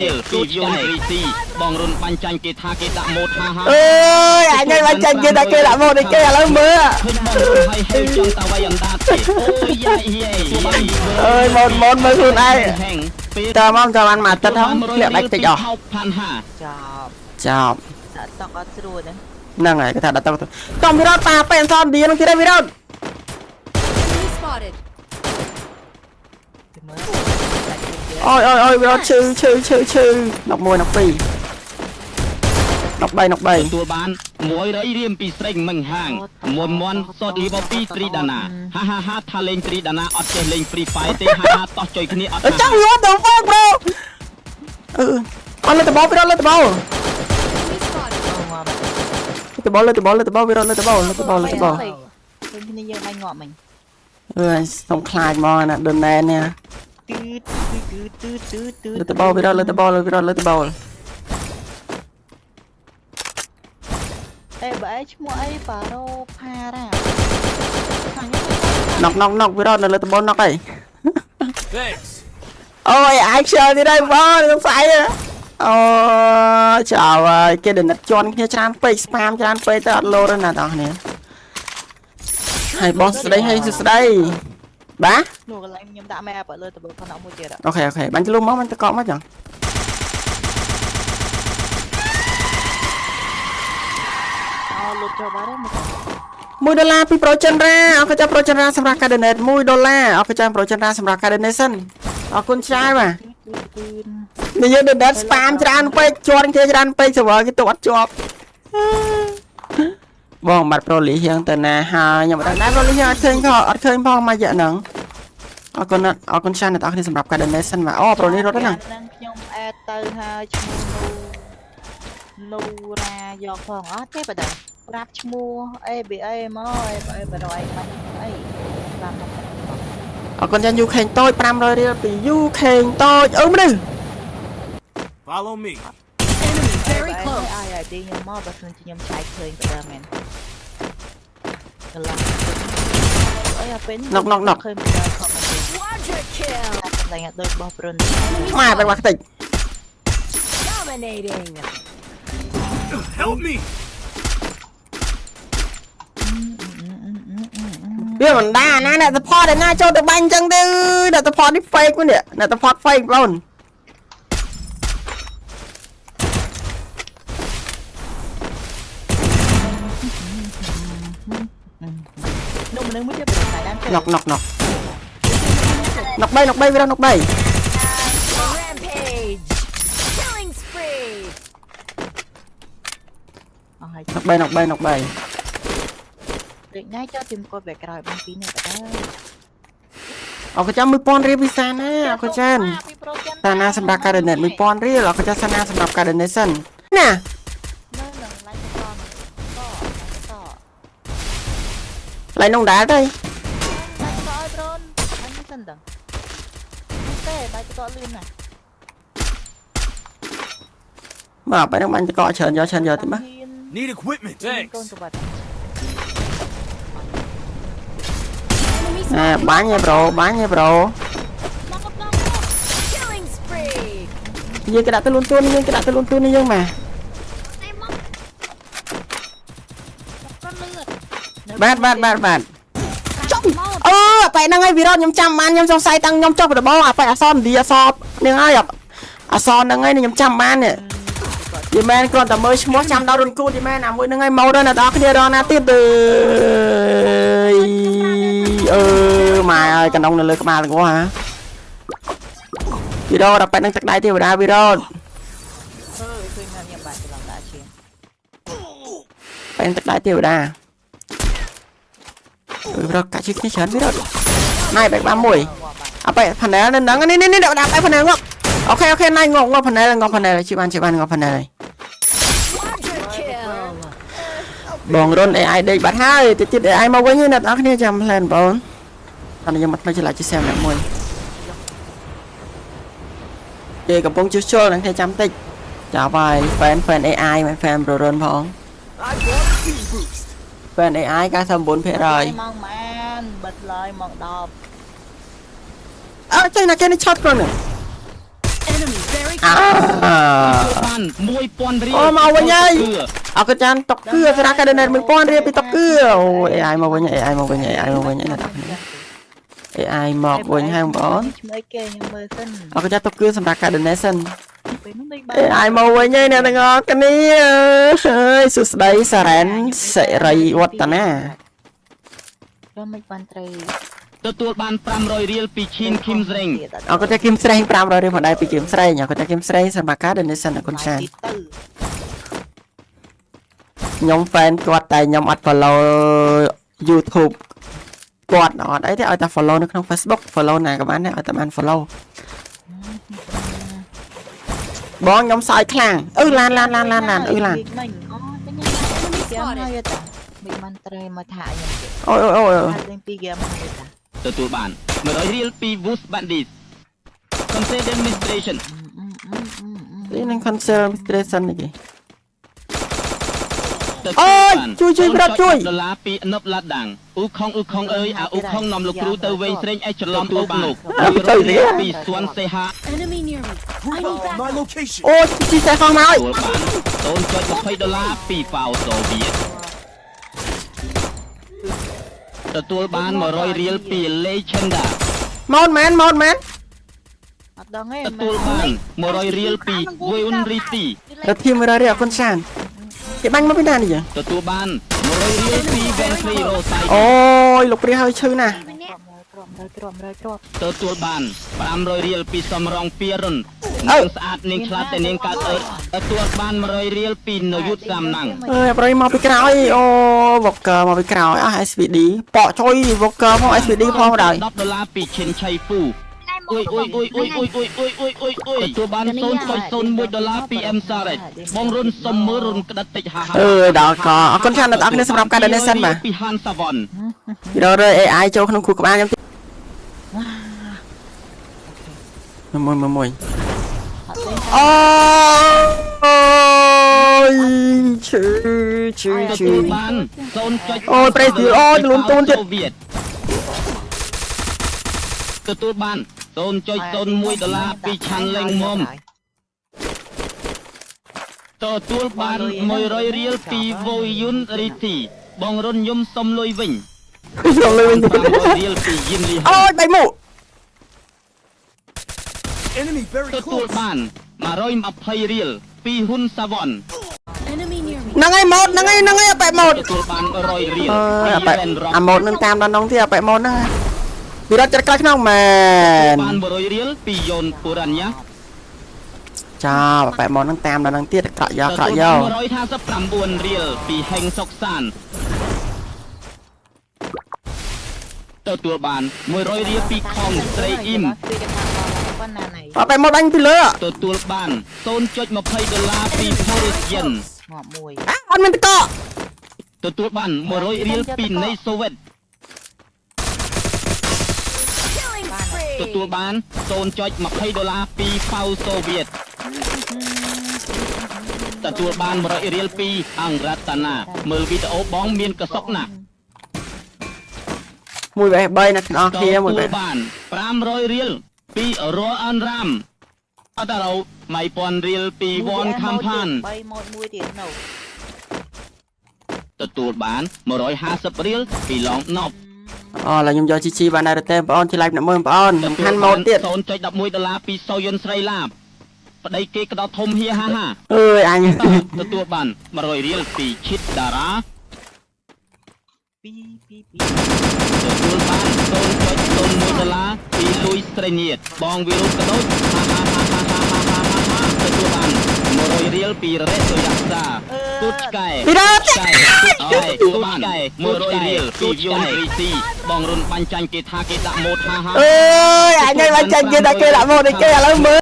ពីយងរីស៊ីបងរុនបាញ់ចាញ់គេថាគេដាក់ម៉ូតហាហាអើយអញបាញ់ចាញ់គេថាគេដាក់ម៉ូតនេះគេឥឡូវមើលឃើញបងរុនហើយហេវចង់តាវៃអណ្ដាតទេអូយយ៉ាយអើយម៉ូតមើលខ្លួនឯងតើមកចាំបានមកទឹកហ្នឹងធ្លាក់ដាច់តិចអស់ចប់ដាក់តកអត់ស្រួលហ្នឹងហើយគេថាដាក់ទឹកតំវិរតប៉ាប៉ែអនសនឌីនឹងទៀតវិរតអូយវិរតឈឺ11 12ទួលបាន100រៀមពីស្រីមិញហាងមន់សតលីបពីត្រីដាណាហាថាលេងត្រីដាណាអត់ចេះលេង Free Fire ទេហាតោះចុយគ្នាអត់ចាំយកទៅហ្វកប្រូអត់លើតបោវិរតលើតបោវិរតលើតបោឃើញគ្នាយើងបាញ់ងាប់មិញអើយសុំខ្លាចមកណាដូណែននេះលើតបោវិរតលើតបោអេបើឈ្មោះអីប៉ារ៉ូផារ៉ាណុកវិរតនៅលើតបោណុកអីអូយអាយខ្ជិលទៀតហើយបងសង្ស័យអូចៅហើយគេដនិតជន់គ្នាច្រើនពេកស្ប៉ាមច្រើនពេកទៅអត់លោតទេណាបងប្អូនហើយបងស្ដីហើយស្ដីបាទនោះកន្លែងខ្ញុំដាក់ map លើតបខណៈមួយទៀតអូខេបាញ់ឆ្លុំមកមិនតកក់មកចឹងលុបចូលបាត់ហើយ$1ពី Pro Genre អរគុណចា Pro Genre សម្រាប់ការ donate $1 អរគុណចា Pro Genre សម្រាប់ការ donation អរគុណច្រើនបាទនិយាយ donate spam ច្រើនពេកជាប់គ្នាច្រើនពេក server គេទុកអត់ជាប់បងបាត់ Pro លីហៀងទៅណាហើយខ្ញុំមិនដឹងដែរ Pro លីហៀងអត់ឃើញផងមួយរយៈហ្នឹងអរគុណច្រើនអ្នកនរគ្នាសម្រាប់ការ donation បាទអូ Pro នេះរត់ហ្នឹងខ្ញុំអេតទៅហើយឈ្មោះនូរ៉ាយកផងអត់ទេបើដែរប្រាប់ឈ្មោះ ABA មក ABA បាញ់អីប្រាប់មកអរគុណចាញ់ UK តូច500រៀលពី UK តូចអឺមនុស្ស Follow me enemy very close អាយឌីខ្ញុំមកបើខ្ញុំឆែកឃើញបើដែរមែនកន្លងអីអាពេលណុកឃើញបើខំមក Quadra kill តែដូចបោះព្រុនម៉ែបែបខ្ទេច dominating help me វាមិនដាណាអ្នក support ឯណាចូលទៅបាញ់ចឹងទៅអ្នក support នេះ fake ហ្នឹងអ្នក support fake បងនោះមនុស្សមួយទៀតប្រហែលដល់ណុក3វារណុក3 rampage killing spree អស់ហើយណុក3លេខណៃចោលទីមកវាក្រោយបងពីរនេះក៏ដែរអរគុណចាំ1000រៀលពិសាណាអរគុណចានសាណាសម្រាប់ការ donate 1000រៀលអរគុណចាសាណាសម្រាប់ការ donation ណាឡៃនងដែរទេមកបែរនឹងបាញ់តកច្រើនយកទៅមក need equipment thanks បាញ់ឯប្រូ killing spree យើងគេដាក់ទៅលូនទួននេះយើងមកបាទចុះអូបែរហ្នឹងហើយវីរ៉ូខ្ញុំចាំបានខ្ញុំសង្ស័យតាំងខ្ញុំចុះបដបងអាបែរអសនឌីអសបនឹងហើយអសនហ្នឹងហើយខ្ញុំចាំបាននេះយីមែនគ្រាន់តែមើលឈ្មោះចាំដល់រុនគូតយីមែនអាមួយហ្នឹងហើយមកដល់អ្នកនរគ្នារងណាទៀតម៉ែអើយកណ្ដុងនៅលើក្បាលទាំងអស់ហ៎វីរ៉ូដល់បែរហ្នឹងទឹកដៃទេវតាវីរ៉ូឃើញថាខ្ញុំបាច់ច្រឡំដាក់ឈៀងបែរទឹកដៃទេវតាវីរ៉ូកាក់ជិះគ្នាច្រើនវីរ៉ូណៃបែកបានមួយអាបែកផានែលនៅហ្នឹងនេះដាក់បែកផានែលងក់អូខេណៃងក់ផានែលជិះបានងក់ផានែលបងរុន AI ដេកបាត់ហើយតិច AI មកវិញអ្នកនរគ្នាចាំផ្លែនបងតែខ្ញុំមកថ្មីឆ្លាច់ជាxemអ្នកមួយគេកំពុងជួសជុលនឹងគ្នាចាំតិចចាប់ហើយ fan AI មិន fan ប្ររុនផង fan AI 99%ម៉ោងម៉ានបិទឡើយម៉ោង10អើចេញណាគេនេះឆោតខ្លួនហ្នឹង enemy very បាន1000រៀល អូមកវិញហើយអរគុណចានតុកគឺសារៈកាដូណេត1000រៀលពីតុកគឺអូ AI មកវិញ AI មកវិញ AI មកវិញណា AI មកវិញហើយបងប្អូន ឈ្មោះអីគេខ្ញុំមើលសិន អរគុណចាតុកគឺសម្រាប់កាដូណេតសិន ពេលនោះដូចបាន AI មកវិញហើយអ្នកទាំងអស់គ្នាអើយសួស្ដីសារ៉ែនសិរីវឌ្ឍនា រំមិនបានត្រី ទទួលបាន500រៀលពីឈីនឃីមស្រេង អរគុណចាគឹមស្រេង500រៀលផងដែរពីគឹមស្រេងអរគុណចាគឹមស្រេងសម្រាប់កាដូណេតសិនអរគុណចាខ្ញុំ fan គាត់តែខ្ញុំអត់ follow YouTube គាត់អត់អីទេឲ្យតែ follow នៅក្នុង Facebook follow ណាក៏បានដែរឲ្យតែបាន follow បងខ្ញុំសើចខ្លាំងឡានអឺឡាន មិញអូតែខ្ញុំចាំហើយតាមិនបានត្រីមកថាខ្ញុំទៀត អូយ លេងពីហ្គេមហើយតា ទទួលបាន100រៀលពី Woods Bandits Content Administration នេះនឹង cancel administration នេះគេ ទទួលបាន ជួយប្រាប់ជួយ ដុល្លារពីណប់ឡាដាំងអ៊ូខុងអើយអ៊ូខុងនាំលោកគ្រូទៅវិញស្រេងឲ្យច្រឡំអូបលោកពីសួនសេហា Enemy near me. I need My backup. location. អូជីតែខំមក ទទួលបាន$0.20ពី FAO សូវៀតទទួលបាន100រៀលពី Legenda មកមែន អត់ដឹងទេ ទទួលបាន100រៀលពី Wayun Riti ទៅធីម100រៀលអរគុណចានគេបាញ់មកពីណានេះ ទទួលបាន100រៀលពី Ventry Rosai អូយលោកព្រាហើយឈឺណាស់ គ្រាប់ ទទួលបាន500រៀលពីសំរងពីរុននាងស្អាតនាងឆ្លាតតែនាងកើតអើតទទួលបាន100រៀលពីនយុទ្ធសាមណាំង អើយប្រៃមកពីក្រោយអូវ៉ុកកើមកពីក្រោយអស់ SVD បកជួយវ៉ុកកើមក SVD ផងដែរ $10ពីឈិនឆៃហ្វូអ៊ុយទទួលបាន$0.01ពី M Saret បងរុនសុំមើលរុនក្តិតតិចហា ដល់ក៏អរគុណចានអ្នកនរគ្នាសម្រាប់ការ donation បាទ ពី Han Savon ពីដល់ AI ចូលក្នុងគ្រូក្បាលខ្ញុំមួយអូយឈឺ ទទួលបាន0.0 អូយប្រេសទៀតអូយលូនទូនទៀត ទទួលបាន$0.01ពីឆាន់លេងមុំទទួលបាន100រៀលពី Wayun Riti បងរុនយំសុំលុយវិញ ចូលលើវិញ 500រៀលពី Yin Li អូយបៃមុ Enemy very ទទួល close. បាន120រៀលពី Hun Savon Enemy near me. ហ្នឹងហើយម៉ូតហ្នឹងហើយអប៉ែម៉ូត ទទួលបាន100រៀល អប៉ែអាម៉ូតនឹងតាមដល់នងទៀតអប៉ែម៉ូតហ្នឹងវិរតចិត្តក្រោយក្នុងមែន បាន100រៀលពីយូនពូរ៉ាញ៉ា ចាអប៉ែម៉ូតនឹងតាមដល់នងទៀតក្រក់យក 159រៀលពីហេងសុកសានទទួលបាន100រៀលពីខំស្រីអ៊ីម ប៉ុណ្ណាណៃ អប៉ែម៉ូតបាញ់ពីលើ ទទួលបាន$0.20ពី Foresian ងាប់មួយ អត់មានតក ទទួលបាន100រៀលពី Nesovet Killing spree. ទទួលបាន$0.20ពី FAO សូវៀតទទួលបាន100រៀលពីអង្គរតនាមើលវីដេអូបងមានកសុកណាស់ មួយបេះ3អ្នកទាំងអស់គ្នាមួយបេះ បាន500រៀលពីរអនរ៉ាមអត់ដល់1000រៀលពីវ៉នខាំផាន 3ម៉ូតមួយទៀតនៅ ទទួលបាន150រៀលពីឡងណប់ អូឡើយខ្ញុំយក GG បានដែរទេបងប្អូនជា live អ្នកមើលបងប្អូនសំខាន់ម៉ូតទៀត $0.11ពីសូយុនស្រីឡាបប្តីគេក្តោបធំហៀហាហា អើយអញ ទទួលបាន100រៀលពីឈិតតារា 2 ទទួលបាន$0.01ពីលួយស្រេញៀតបងវីរុសក៏ដូចហាហាទទួលបាន100រៀលពីរ៉េសូយ៉ាសាទូតឆ្កែ ពីរត ទទួលបាន100រៀលពីយូនរីស៊ីបងរុនបាញ់ចាញ់គេថាគេដាក់ម៉ូតហាហា អើយអញឲ្យបាញ់ចាញ់គេដាក់គេដាក់ម៉ូតនេះគេឥឡូវមើល